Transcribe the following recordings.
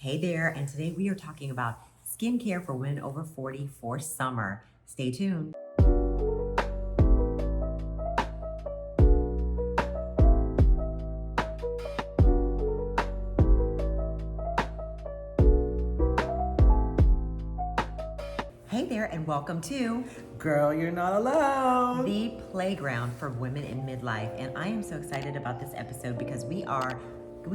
Hey there, and today we are talking about skincare for women over 40 for summer. Stay tuned. Hey there, and welcome to Girl, you're not alone. the playground for women in midlife. And I am so excited about this episode because we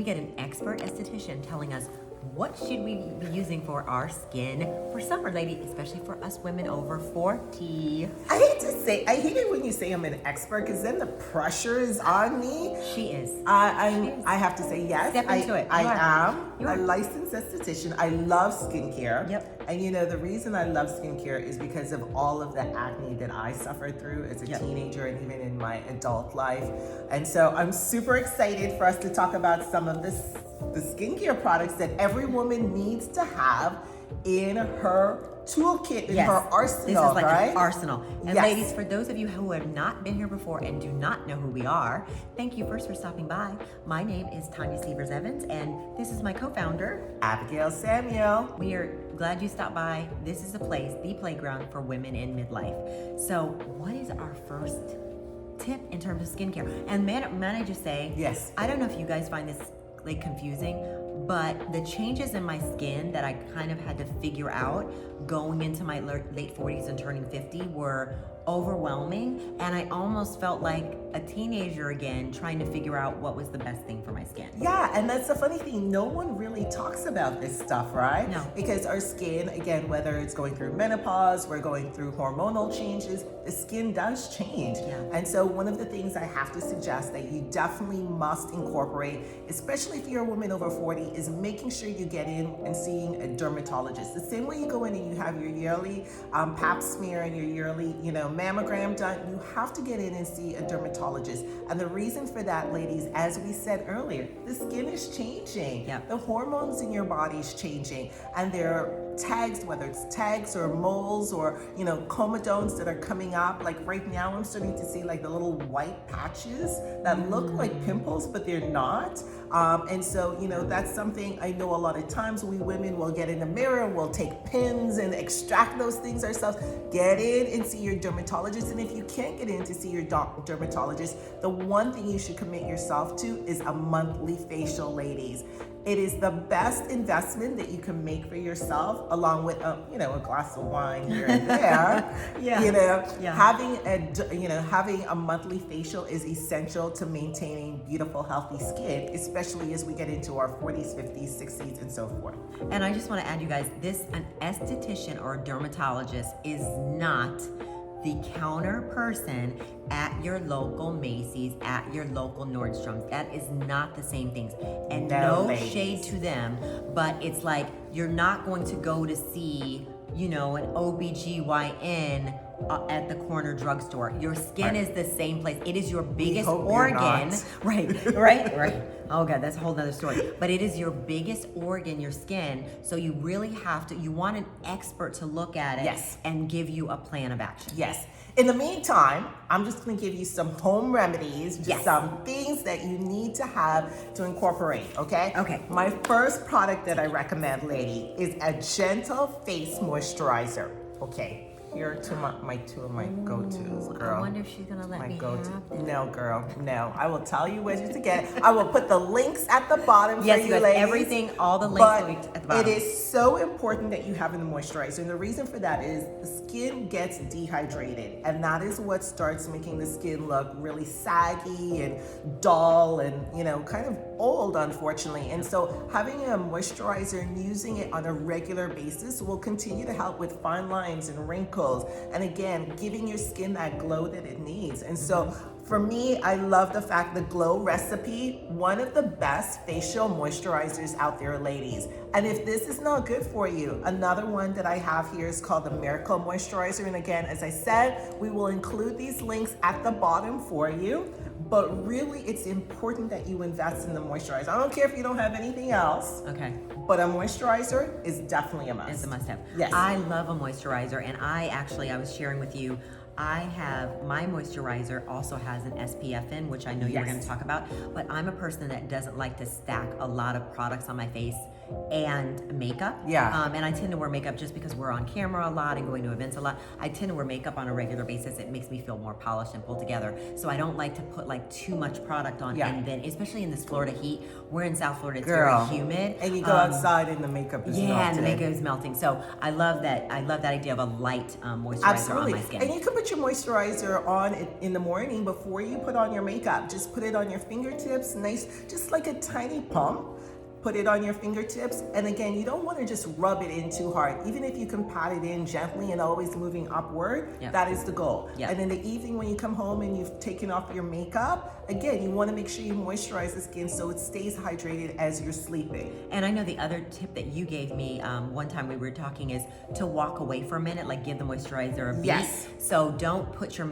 get an expert esthetician telling us what should we be using for our skin for summer, lady, especially for us women over 40. I hate it when you say I'm an expert because then the pressure is on me. She is. I have to say yes. Step into it. I You are. am You are. a licensed esthetician. I love skincare. Yep. And the reason I love skincare is because of all of the acne that I suffered through as a teenager and even in my adult life. And so I'm super excited for us to talk about some of the skincare products that every woman needs to have in her toolkit, in her arsenal, This is like right? an arsenal. And Yes. ladies, for those of you who have not been here before and do not know who we are, thank you first for stopping by. My name is Tanya Severs Evans, and this is my co-founder, Abigail Samuel. We are glad you stopped by. This is the place, the playground for women in midlife. So what is our first tip in terms of skincare? And man, I just say, Yes. I don't know if you guys find this like confusing, but the changes in my skin that I kind of had to figure out going into my late 40s and turning 50 were overwhelming, and I almost felt like a teenager again trying to figure out what was the best thing for my skin. Yeah, and that's the funny thing. No one really talks about this stuff, right? No. Because our skin, again, whether it's going through menopause, we're going through hormonal changes, the skin does change. Yeah. And so one of the things I have to suggest that you definitely must incorporate, especially if you're a woman over 40, is making sure you get in and seeing a dermatologist. The same way you go in and you have your yearly pap smear and your yearly, mammogram done, you have to get in and see a dermatologist. And the reason for that, ladies, as we said earlier, the skin is changing. Yep. The hormones in your body is changing, and there are tags, whether it's tags or moles or comedones that are coming up. Like right now, I'm starting to see like the little white patches that look like pimples, but they're not. And so that's something I know a lot of times we women will get in the mirror, we'll take pins and extract those things ourselves. Get in and see your dermatologist, and if you can't get in to see your dermatologist, the one thing you should commit yourself to is a monthly facial, ladies. It is the best investment that you can make for yourself, along with a glass of wine here and there. Having a monthly facial is essential to maintaining beautiful, healthy skin, especially as we get into our 40s, 50s, 60s, and so forth. And I just want to add, you guys, an esthetician or a dermatologist is not the counter person at your local Macy's, at your local Nordstrom's. That is not the same things. And no ladies. shade to them, but it's like you're not going to go to see, an OBGYN at the corner drugstore. Your skin is the same place. It is your biggest organ. Right. Oh God, that's a whole nother story. But it is your biggest organ, your skin. So you really you want an expert to look at it and give you a plan of action. Yes. In the meantime, I'm just going to give you some home remedies, just some things that you need to have to incorporate, okay? Okay. My first product that I recommend, lady, is a gentle face moisturizer. Okay. Here are two of my go-tos, girl. I wonder if she's gonna let me have this. No, girl, no. I will tell you where to get it. I will put the links at the bottom Yes, for you, guys, ladies. everything, all the links will be at the bottom. It is so important that you have a moisturizer. And the reason for that is the skin gets dehydrated. And that is what starts making the skin look really saggy and dull and, kind of old, unfortunately. And so having a moisturizer and using it on a regular basis will continue to help with fine lines and wrinkles. And again, giving your skin that glow that it needs. And so for me, I love the fact the Glow Recipe, one of the best facial moisturizers out there, ladies. And if this is not good for you, another one that I have here is called the Miracle Moisturizer. And again, as I said, we will include these links at the bottom for you. But really, it's important that you invest in the moisturizer. I don't care if you don't have anything else. Okay. But a moisturizer is definitely a must. It's a must-have. Yes. I love a moisturizer, and I was sharing with you, my moisturizer also has an SPF in, which I know you're going to talk about, but I'm a person that doesn't like to stack a lot of products on my face and makeup. Yeah. And I tend to wear makeup just because we're on camera a lot and going to events a lot. I tend to wear makeup on a regular basis. It makes me feel more polished and pulled together. So I don't like to put like too much product on, and then especially in this Florida heat, we're in South Florida, it's Girl. very humid. And you go outside and the makeup is melting. And the makeup is melting. So I love that idea of a light moisturizer Absolutely. on my skin. And you can put your moisturizer on in the morning before you put on your makeup. Just put it on your fingertips, nice, just like a tiny pump. Put it on your fingertips. And again, you don't want to just rub it in too hard. Even if you can pat it in gently and always moving upward, that is the goal. And in the evening when you come home and you've taken off your makeup, again, you want to make sure you moisturize the skin so it stays hydrated as you're sleeping. And I know the other tip that you gave me one time we were talking is to walk away for a minute, like give the moisturizer a beat. Yes. So don't put your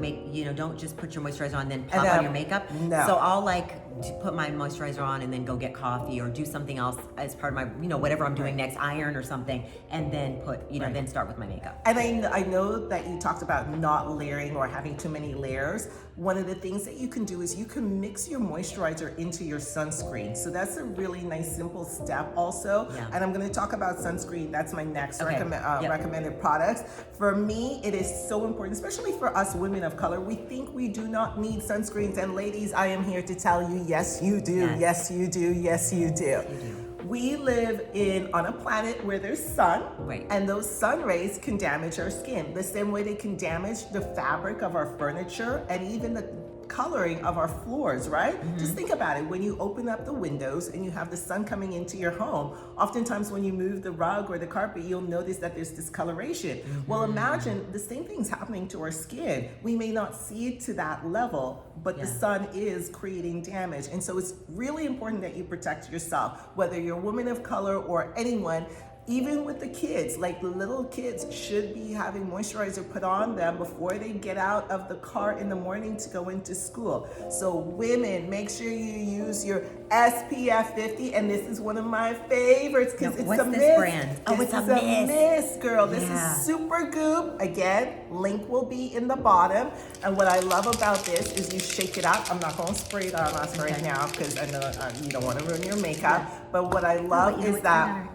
don't just put your moisturizer on then pop on your makeup. No. So I'll like put my moisturizer on and then go get coffee or do something else as part of my, whatever I'm doing next, iron or something, and then put, then start with my makeup. And I know that you talked about not layering or having too many layers. One of the things that you can do is you can mix your moisturizer into your sunscreen. So that's a really nice, simple step also. And I'm going to talk about sunscreen. That's my next recommended products. For me, it is so important, especially for us women of color. We think we do not need sunscreens. And ladies, I am here to tell you, yes, you do. Yes, you do. Yes, you do. You do. We live on a planet where there's sun, and those sun rays can damage our skin. The same way they can damage the fabric of our furniture and even the coloring of our floors, right? Just think about it. When you open up the windows and you have the sun coming into your home, oftentimes when you move the rug or the carpet, you'll notice that there's discoloration. Well, imagine the same thing's happening to our skin. We may not see it to that level, but the sun is creating damage. And so it's really important that you protect yourself, whether you're a woman of color or anyone. Even with the kids, like the little kids should be having moisturizer put on them before they get out of the car in the morning to go into school. So women, make sure you use your SPF 50, and this is one of my favorites because it's what's a this mist. brand? Oh, this it's a is mist. mist, girl. This is super goop. Again, link will be in the bottom. And what I love about this is you shake it up. I'm not going to spray it on us right now because I know you don't want to ruin your makeup. But what I love is that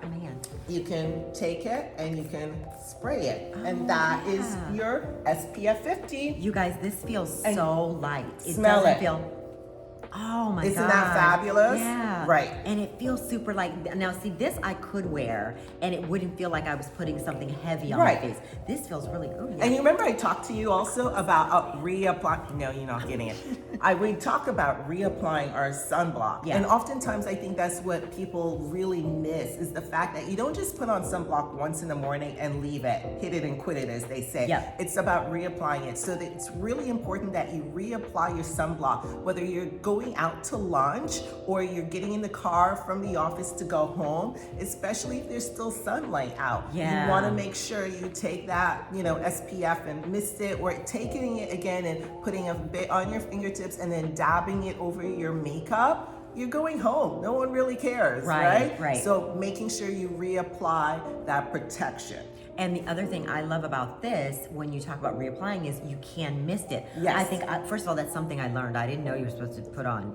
you can take it and you can spray it. And that is your SPF 50. You guys, this feels so light. Smell it. Oh my God. Isn't that fabulous? Yeah. Right. And it feels super light. Now see, this I could wear and it wouldn't feel like I was putting something heavy on my face. This feels really good. And you remember I talked to you also about reapplying, no, you're not getting it. We talk about reapplying our sunblock. And oftentimes I think that's what people really miss is the fact that you don't just put on sunblock once in the morning and leave it, hit it and quit it as they say. It's about reapplying it. So that it's really important that you reapply your sunblock, whether you're going out to lunch or you're getting in the car from the office to go home, especially if there's still sunlight out. You want to make sure you take that, SPF and mist it, or taking it again and putting a bit on your fingertips and then dabbing it over your makeup. You're going home. No one really cares, right? So making sure you reapply that protection. And the other thing I love about this, when you talk about reapplying, is you can mist it. I think, first of all, that's something I learned. I didn't know you were supposed to put on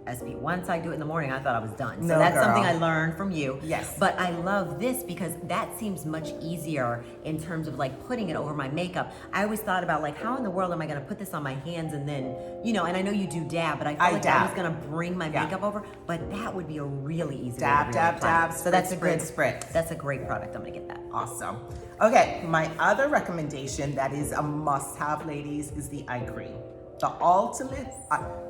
SPF. Once I do it in the morning, I thought I was done. So that's something I learned from you. But I love this because that seems much easier in terms of like putting it over my makeup. I always thought about like, how in the world am I going to put this on my hands and then, and I know you do dab, but I felt like that was going to bring my makeup over. But that would be a really easy way to dab. So that's a good spritz. That's a great product. I'm going to get that. Awesome. Okay, my other recommendation that is a must-have, ladies, is the eye cream. The ultimate,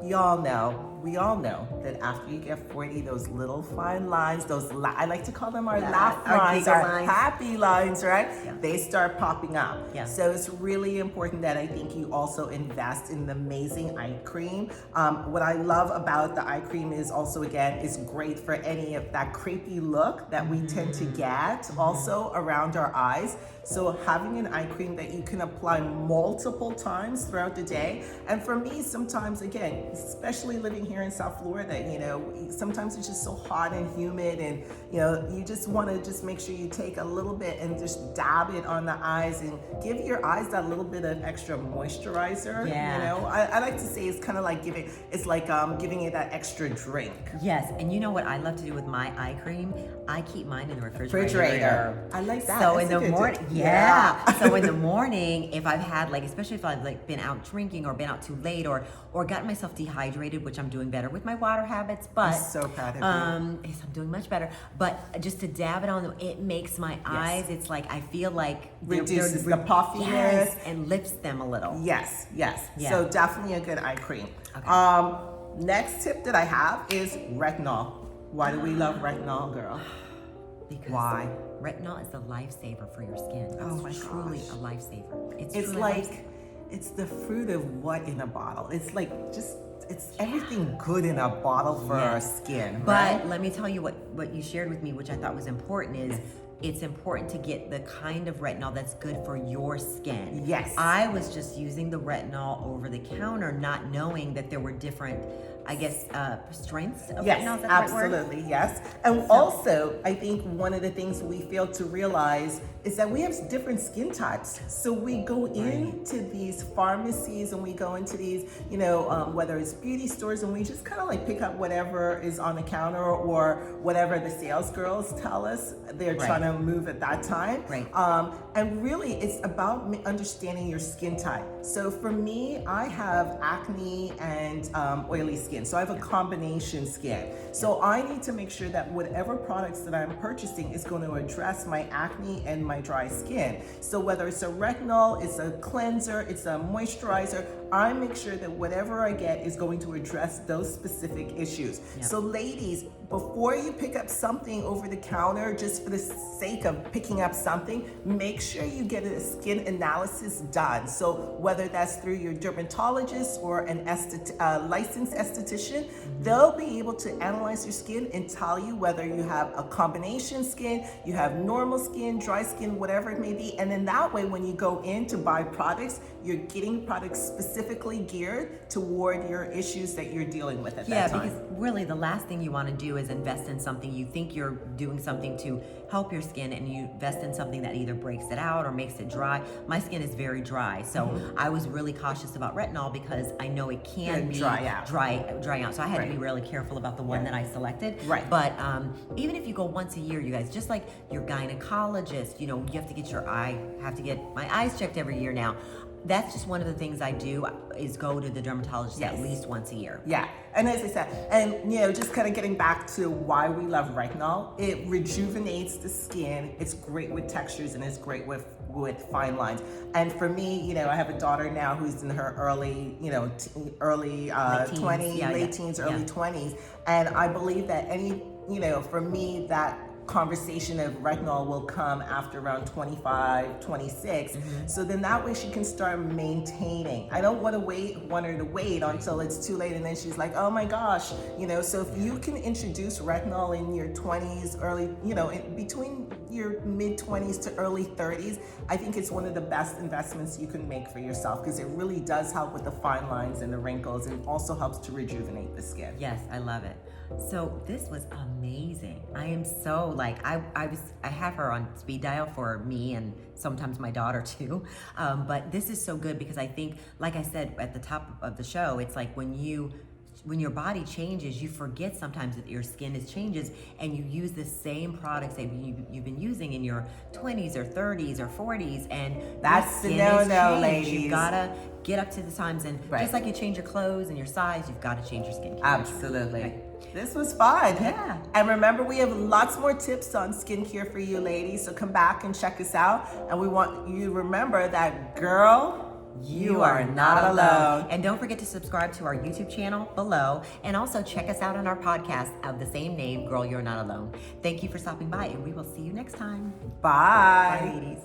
we all know that after you get 40, those little fine lines, I like to call them our laugh lines, our happy lines, right? They start popping up. So it's really important that I think you also invest in the amazing eye cream. What I love about the eye cream is also, again, it's great for any of that crepey look that we tend to get also around our eyes. So having an eye cream that you can apply multiple times throughout the day. And And for me, sometimes, again, especially living here in South Florida, you know, sometimes it's just so hot and humid, and you know, you just want to just make sure you take a little bit and just dab it on the eyes and give your eyes that little bit of extra moisturizer. Yeah. You know, I like to say it's kind of like giving it that extra drink. Yes, and you know what I love to do with my eye cream? I keep mine in the refrigerator. I like that. So That's in a the good morning, tip. yeah. So in the morning, if I've had like, especially if I've like been out drinking or been out too late or gotten myself dehydrated, which I'm doing better with my water habits, but I'm so proud of you. yes, I'm doing much better. But just to dab it on, it makes my eyes. It's like I feel like Reduces the puffiness. Yes, and lifts them a little. Yes. Yeah. So definitely a good eye cream. Okay. Next tip that I have is retinol. Why do we love retinol, girl? Because Why? retinol is the lifesaver for your skin. Oh my It's truly gosh. a lifesaver. It's truly a like, it's the fruit of what in a bottle? It's like it's everything good in a bottle for our Yes. skin, But right? let me tell you what you shared with me, which I thought was important, is it's important to get the kind of retinol that's good for your skin. Yes. I was just using the retinol over the counter, not knowing that there were different, I guess, strengths of Yes, retinol. Is that the right word? absolutely, yes. And also, I think one of the things we fail to realize is that we have different skin types. So we go into these pharmacies and we go into these, you know, whether it's beauty stores, and we just kind of like pick up whatever is on the counter or whatever the sales girls tell us they're trying to move at that time. Right. And really, it's about understanding your skin type. So for me, I have acne and oily skin. So I have a combination skin. So I need to make sure that whatever products that I'm purchasing is going to address my acne and my dry skin. So whether it's a retinol, it's a cleanser, it's a moisturizer, I make sure that whatever I get is going to address those specific issues. Yep. So ladies, before you pick up something over the counter, just for the sake of picking up something, make sure you get a skin analysis done. So whether that's through your dermatologist or an licensed esthetician, they'll be able to analyze your skin and tell you whether you have a combination skin, you have normal skin, dry skin, whatever it may be. And then that way, when you go in to buy products, you're getting products specifically geared toward your issues that you're dealing with at that time. Yeah, because really the last thing you want to do is invest in something you think you're doing something to help your skin, and you invest in something that either breaks it out or makes it dry. My skin is very dry, so I was really cautious about retinol because I know it can be dry out. Dry out. So I had to be really careful about the one that I selected. Right. But even if you go once a year, you guys, just like your gynecologist, you know, you have to get my eyes checked every year now. That's just one of the things I do is go to the dermatologist at least once a year. Yeah, and as I said, and you know, just kind of getting back to why we love retinol, it rejuvenates the skin. It's great with textures and it's great with fine lines. And for me, you know, I have a daughter now who's in her early, you know, early 20s, late teens, early 20s, and I believe that you know, for me, that conversation of retinol will come after around 25, 26. So then that way she can start maintaining. I don't want her to wait until it's too late and then she's like, oh my gosh, you know. So if you can introduce retinol in your 20s, early, you know, between your mid 20s to early 30s, I think it's one of the best investments you can make for yourself, because it really does help with the fine lines and the wrinkles, and also helps to rejuvenate the skin. Yes, I love it. So this was amazing. I am so like, I have her on speed dial for me and sometimes my daughter too. But this is so good because I think, like I said at the top of the show, it's like when your body changes, you forget sometimes that your skin changes, and you use the same products that you've been using in your 20s or 30s or 40s, and that's the no, ladies. You've gotta get up to the times, and just like you change your clothes and your size, you've got to change your skincare. Absolutely. Right. This was fun. Yeah. And remember, we have lots more tips on skincare for you ladies, so come back and check us out. And we want you to remember that, girl, you are not alone. And don't forget to subscribe to our YouTube channel below, and also check us out on our podcast of the same name, Girl, You're Not Alone. Thank you for stopping by, and we will see you next time. Bye. Bye, ladies.